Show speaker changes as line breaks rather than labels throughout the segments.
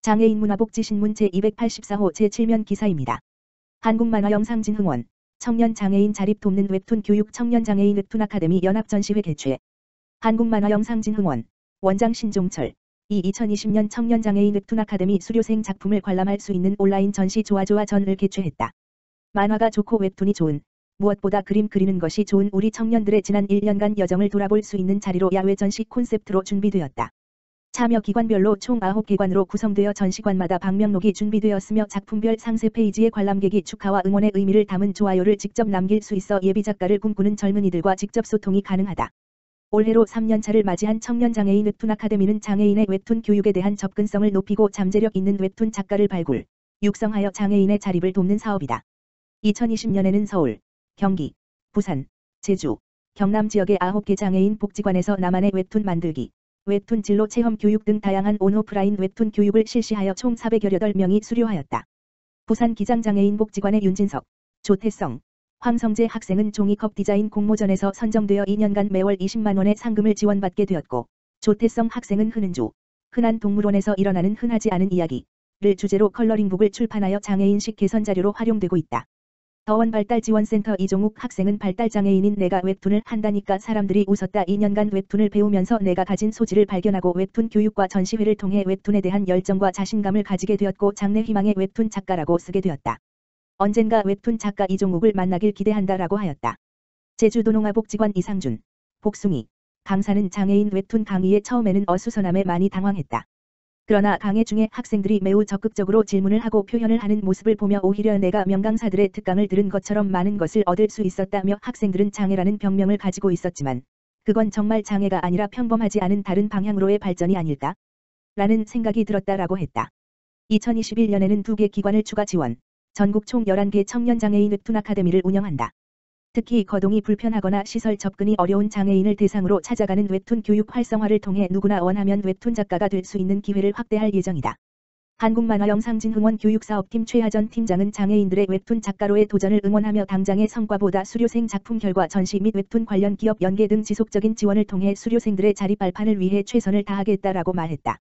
장애인 문화복지신문 제284호 제7면 기사입니다. 한국만화영상진흥원 청년 장애인 자립 돕는 웹툰 교육 청년장애인 웹툰 아카데미 연합전시회 개최. 한국만화영상진흥원 원장 신종철 2020년 청년장애인 웹툰 아카데미 수료생 작품을 관람할 수 있는 온라인 전시 좋아좋아 전을 개최했다. 만화가 좋고 웹툰이 좋은, 무엇보다 그림 그리는 것이 좋은 우리 청년들의 지난 1년간 여정을 돌아볼 수 있는 자리로 야외 전시 콘셉트로 준비되었다. 참여 기관별로 총 9기관으로 구성되어 전시관마다 방명록이 준비되었으며 작품별 상세 페이지에 관람객이 축하와 응원의 의미를 담은 좋아요를 직접 남길 수 있어 예비작가를 꿈꾸는 젊은이들과 직접 소통이 가능하다. 올해로 3년차를 맞이한 청년장애인 웹툰 아카데미는 장애인의 웹툰 교육에 대한 접근성을 높이고 잠재력 있는 웹툰 작가를 발굴, 육성하여 장애인의 자립을 돕는 사업이다. 2020년에는 서울, 경기, 부산, 제주, 경남 지역의 9개 장애인 복지관에서 나만의 웹툰 만들기, 웹툰 진로 체험 교육 등 다양한 온오프라인 웹툰 교육을 실시하여 총 418명이 수료하였다. 부산 기장장애인 복지관의 윤진석, 조태성, 황성재 학생은 종이컵 디자인 공모전에서 선정되어 2년간 매월 20만 원의 상금을 지원받게 되었고, 조태성 학생은 흔한 동물원에서 일어나는 흔하지 않은 이야기를 주제로 컬러링북을 출판하여 장애인식 개선 자료로 활용되고 있다. 더원발달지원센터 이종욱 학생은 발달장애인인 내가 웹툰을 한다니까 사람들이 웃었다. 2년간 웹툰을 배우면서 내가 가진 소질을 발견하고 웹툰 교육과 전시회를 통해 웹툰에 대한 열정과 자신감을 가지게 되었고 장래 희망의 웹툰 작가라고 쓰게 되었다. 언젠가 웹툰 작가 이종욱을 만나길 기대한다라고 하였다. 제주도 농아복지관 이상준, 복숭이, 강사는 장애인 웹툰 강의에 처음에는 어수선함에 많이 당황했다. 그러나 강의 중에 학생들이 매우 적극적으로 질문을 하고 표현을 하는 모습을 보며 오히려 내가 명강사들의 특강을 들은 것처럼 많은 것을 얻을 수 있었다며 학생들은 장애라는 병명을 가지고 있었지만 그건 정말 장애가 아니라 평범하지 않은 다른 방향으로의 발전이 아닐까? 라는 생각이 들었다라고 했다. 2021년에는 2개 기관을 추가 지원, 전국 총 11개 청년장애인 웹툰 아카데미를 운영한다. 특히 거동이 불편하거나 시설 접근이 어려운 장애인을 대상으로 찾아가는 웹툰 교육 활성화를 통해 누구나 원하면 웹툰 작가가 될 수 있는 기회를 확대할 예정이다. 한국만화영상진흥원 교육사업팀 최하전 팀장은 장애인들의 웹툰 작가로의 도전을 응원하며 당장의 성과보다 수료생 작품 결과 전시 및 웹툰 관련 기업 연계 등 지속적인 지원을 통해 수료생들의 자립 발판을 위해 최선을 다하겠다라고 말했다.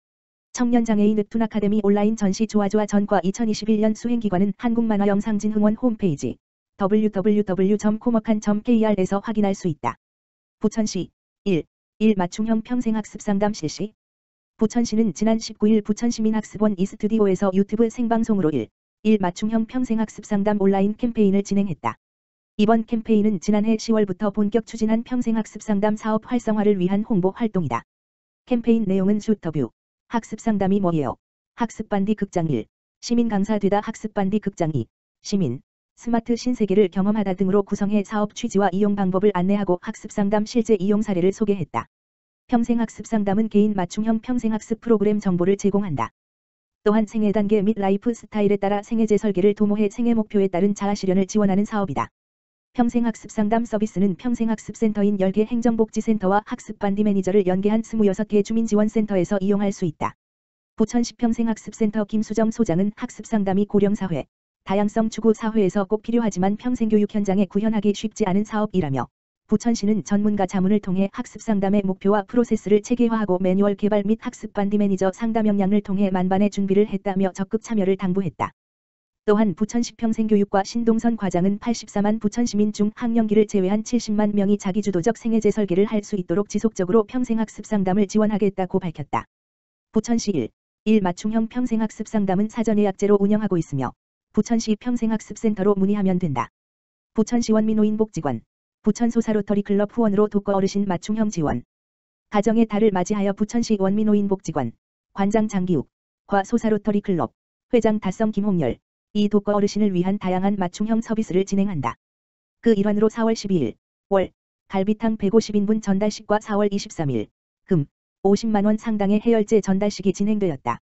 청년장애인 웹툰 아카데미 온라인 전시 좋아좋아 전과 2021년 수행기관은 한국만화영상진흥원 홈페이지 www.comocan.kr에서 확인할 수 있다. 부천시 1. 맞춤형 평생학습상담 실시. 부천시는 지난 19일 부천시민학습원 이스튜디오에서 유튜브 생방송으로 1. 맞춤형 평생학습상담 온라인 캠페인을 진행했다. 이번 캠페인은 지난해 10월부터 본격 추진한 평생학습상담 사업 활성화를 위한 홍보 활동이다. 캠페인 내용은 슈터뷰, 학습상담이 뭐예요? 학습반디 극장 1. 시민 강사 되다 학습반디 극장 2. 시민 스마트 신세계를 경험하다 등으로 구성해 사업 취지와 이용 방법을 안내하고 학습상담 실제 이용 사례를 소개했다. 평생학습상담은 개인 맞춤형 평생학습 프로그램 정보를 제공한다. 또한 생애 단계 및 라이프 스타일에 따라 생애제 설계를 도모해 생애 목표에 따른 자아실현을 지원하는 사업이다. 평생학습상담 서비스는 평생학습센터인 10개 행정복지센터와 학습반디 매니저를 연계한 26개 주민지원센터에서 이용할 수 있다. 부천시 평생학습센터 김수정 소장은 학습상담이 고령사회, 다양성 추구 사회에서 꼭 필요하지만 평생교육 현장에 구현하기 쉽지 않은 사업이라며 부천시는 전문가 자문을 통해 학습상담의 목표와 프로세스를 체계화하고 매뉴얼 개발 및 학습반디 매니저 상담 역량을 통해 만반의 준비를 했다며 적극 참여를 당부했다. 또한 부천시 평생교육과 신동선 과장은 84만 부천시민 중 학령기를 제외한 70만 명이 자기주도적 생애제 설계를 할 수 있도록 지속적으로 평생학습상담을 지원하겠다고 밝혔다. 부천시 1. 맞춤형 평생학습상담은 사전예약제로 운영하고 있으며 부천시 평생학습센터로 문의하면 된다. 부천시 원민노인복지관, 부천소사로터리클럽 후원으로 독거 어르신 맞춤형 지원. 가정의 달을 맞이하여 부천시 원민노인복지관, 관장 장기욱, 과 소사로터리클럽, 회장 다성 김홍열, 이 독거 어르신을 위한 다양한 맞춤형 서비스를 진행한다. 그 일환으로 4월 12일, 월, 갈비탕 150인분 전달식과 4월 23일, 금, 50만원 상당의 해열제 전달식이 진행되었다.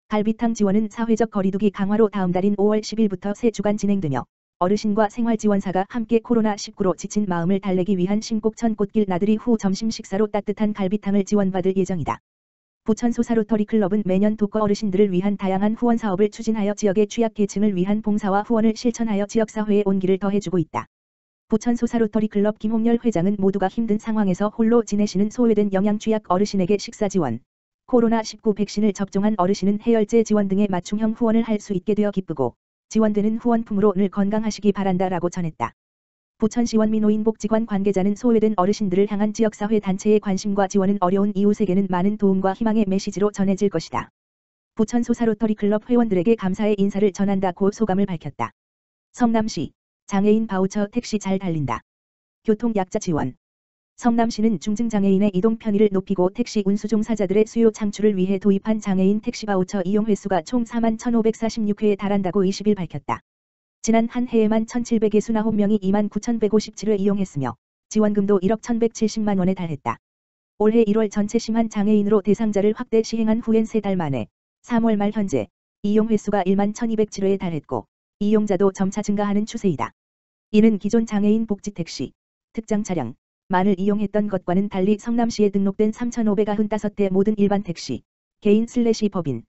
갈비탕 지원은 사회적 거리두기 강화로 다음 달인 5월 10일부터 3주간 진행되며 어르신과 생활지원사가 함께 코로나19로 지친 마음을 달래기 위한 신곡천 꽃길 나들이 후 점심 식사로 따뜻한 갈비탕을 지원받을 예정이다. 부천 소사로터리클럽은 매년 독거 어르신들을 위한 다양한 후원 사업을 추진하여 지역의 취약계층을 위한 봉사와 후원을 실천하여 지역사회에 온기를 더해주고 있다. 부천 소사로터리클럽 김홍열 회장은 모두가 힘든 상황에서 홀로 지내시는 소외된 영양 취약 어르신에게 식사 지원, 코로나19 백신을 접종한 어르신은 해열제 지원 등의 맞춤형 후원을 할 수 있게 되어 기쁘고 지원되는 후원품으로 늘 건강하시기 바란다라고 전했다. 부천시 원미노인복지관 관계자는 소외된 어르신들을 향한 지역사회 단체의 관심과 지원은 어려운 이웃에게는 많은 도움과 희망의 메시지로 전해질 것이다. 부천 소사로터리클럽 회원들에게 감사의 인사를 전한다고 소감을 밝혔다. 성남시 장애인 바우처 택시 잘 달린다. 교통약자 지원. 성남시는 중증장애인의 이동 편의를 높이고 택시 운수 종사자들의 수요 창출을 위해 도입한 장애인 택시 바우처 이용 횟수가 총 41,546회에 달한다고 20일 밝혔다. 지난 한 해에만 1,769명이 29,157회 이용했으며 지원금도 1억 1,170만 원에 달했다. 올해 1월 전체 심한 장애인으로 대상자를 확대 시행한 후엔 3달 만에 3월 말 현재 이용 횟수가 1만 1,207회에 달했고 이용자도 점차 증가하는 추세이다. 이는 기존 장애인 복지 택시, 특장 차량, 만을 이용했던 것과는 달리 성남시에 등록된 3,595대 모든 일반 택시, 개인/법인을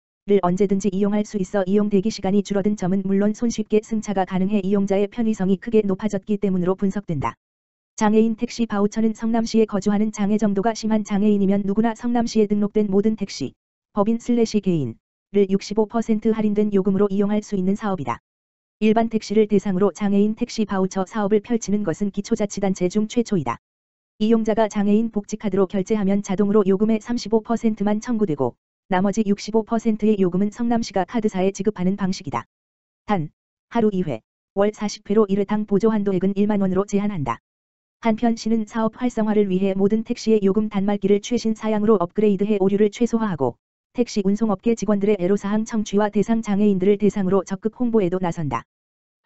언제든지 이용할 수 있어 이용 대기 시간이 줄어든 점은 물론 손쉽게 승차가 가능해 이용자의 편의성이 크게 높아졌기 때문으로 분석된다. 장애인 택시 바우처는 성남시에 거주하는 장애 정도가 심한 장애인이면 누구나 성남시에 등록된 모든 택시, 법인/개인을 65% 할인된 요금으로 이용할 수 있는 사업이다. 일반 택시를 대상으로 장애인 택시 바우처 사업을 펼치는 것은 기초자치단체 중 최초이다. 이용자가 장애인 복지카드로 결제하면 자동으로 요금의 35%만 청구되고 나머지 65%의 요금은 성남시가 카드사에 지급하는 방식이다. 단, 하루 2회, 월 40회로 1회당 보조 한도액은 1만 원으로 제한한다. 한편 시는 사업 활성화를 위해 모든 택시의 요금 단말기를 최신 사양으로 업그레이드해 오류를 최소화하고 택시 운송업계 직원들의 애로사항 청취와 대상 장애인들을 대상으로 적극 홍보에도 나선다.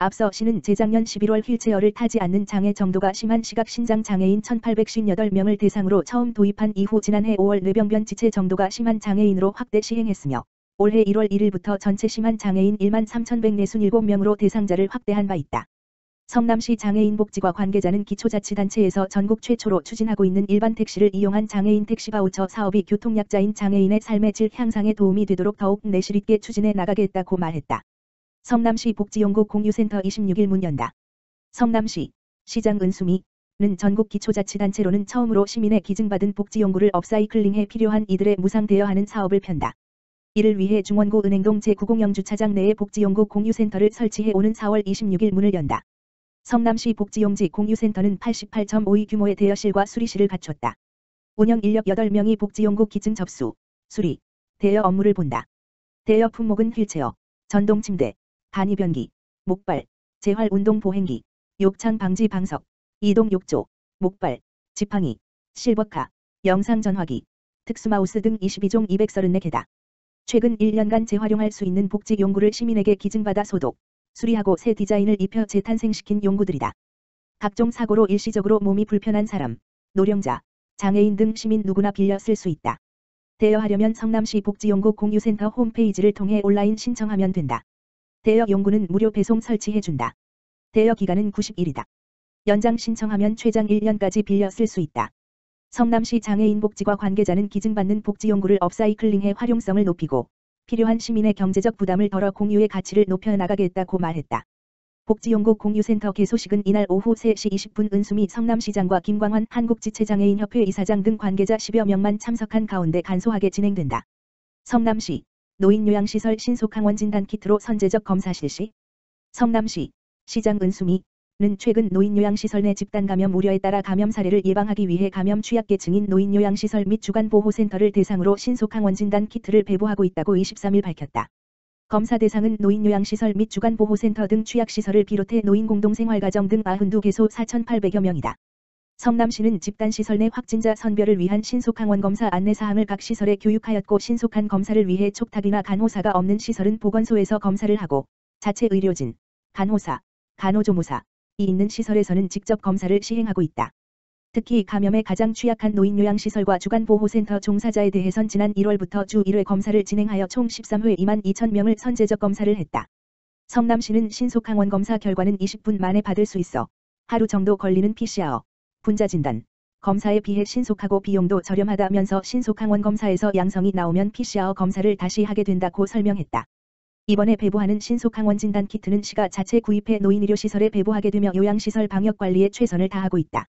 앞서 시는 재작년 11월 휠체어를 타지 않는 장애 정도가 심한 시각신장 장애인 1,858명을 대상으로 처음 도입한 이후 지난해 5월 뇌병변 지체 정도가 심한 장애인으로 확대 시행했으며 올해 1월 1일부터 전체 심한 장애인 1만 3,147명으로 대상자를 확대한 바 있다. 성남시 장애인복지과 관계자는 기초자치단체에서 전국 최초로 추진하고 있는 일반 택시를 이용한 장애인 택시 바우처 사업이 교통약자인 장애인의 삶의 질 향상에 도움이 되도록 더욱 내실 있게 추진해 나가겠다고 말했다. 성남시 복지연구 공유센터 26일 문 연다. 성남시 시장 은수미는 전국 기초자치단체로는 처음으로 시민의 기증받은 복지연구를 업사이클링해 필요한 이들의 무상 대여하는 사업을 편다. 이를 위해 중원구 은행동 제9공영 주차장 내에 복지연구 공유센터를 설치해 오는 4월 26일 문을 연다. 성남시 복지용지 공유센터는 88.52 규모의 대여실과 수리실을 갖췄다. 운영 인력 8명이 복지연구 기증 접수, 수리, 대여 업무를 본다. 대여 품목은 휠체어, 전동 침대, 간이변기, 목발, 재활 운동 보행기, 욕창 방지 방석, 이동 욕조, 목발, 지팡이, 실버카, 영상 전화기, 특수마우스 등 22종 234개다. 최근 1년간 재활용할 수 있는 복지 용구를 시민에게 기증받아 소독, 수리하고 새 디자인을 입혀 재탄생시킨 용구들이다. 각종 사고로 일시적으로 몸이 불편한 사람, 노령자, 장애인 등 시민 누구나 빌려 쓸 수 있다. 대여하려면 성남시 복지용구 공유센터 홈페이지를 통해 온라인 신청하면 된다. 대여 용구는 무료 배송 설치해준다. 대여 기간은 90일이다. 연장 신청하면 최장 1년까지 빌려 쓸 수 있다. 성남시 장애인복지과 관계자는 기증받는 복지용구를 업사이클링해 활용성을 높이고 필요한 시민의 경제적 부담을 덜어 공유의 가치를 높여 나가겠다고 말했다. 복지용구 공유센터 개소식은 이날 오후 3시 20분 은수미 성남시장과 김광환 한국지체장애인협회 이사장 등 관계자 10여 명만 참석한 가운데 간소하게 진행된다. 성남시 노인요양시설 신속항원 진단키트로 선제적 검사 실시. 성남시 시장 은수미는 최근 노인요양시설 내 집단감염 우려에 따라 감염 사례를 예방하기 위해 감염 취약계층인 노인요양시설 및 주간보호센터를 대상으로 신속항원 진단키트를 배부하고 있다고 23일 밝혔다. 검사 대상은 노인요양시설 및 주간보호센터 등 취약시설을 비롯해 노인공동생활가정 등 92개소 4,800여 명이다. 성남시는 집단시설 내 확진자 선별을 위한 신속항원 검사 안내사항을 각 시설에 교육하였고 신속한 검사를 위해 촉탁이나 간호사가 없는 시설은 보건소에서 검사를 하고 자체 의료진, 간호사, 간호조무사이 있는 시설에서는 직접 검사를 시행하고 있다. 특히 감염에 가장 취약한 노인요양시설과 주간보호센터 종사자에 대해선 지난 1월부터 주 1회 검사를 진행하여 총 13회 2만 2천 명을 선제적 검사를 했다. 성남시는 신속항원 검사 결과는 20분 만에 받을 수 있어 하루 정도 걸리는 PCR, 분자진단, 검사에 비해 신속하고 비용도 저렴하다면서 신속항원 검사에서 양성이 나오면 PCR 검사를 다시 하게 된다고 설명했다. 이번에 배부하는 신속항원 진단키트는 시가 자체 구입해 노인의료시설에 배부하게 되며 요양시설 방역관리에 최선을 다하고 있다.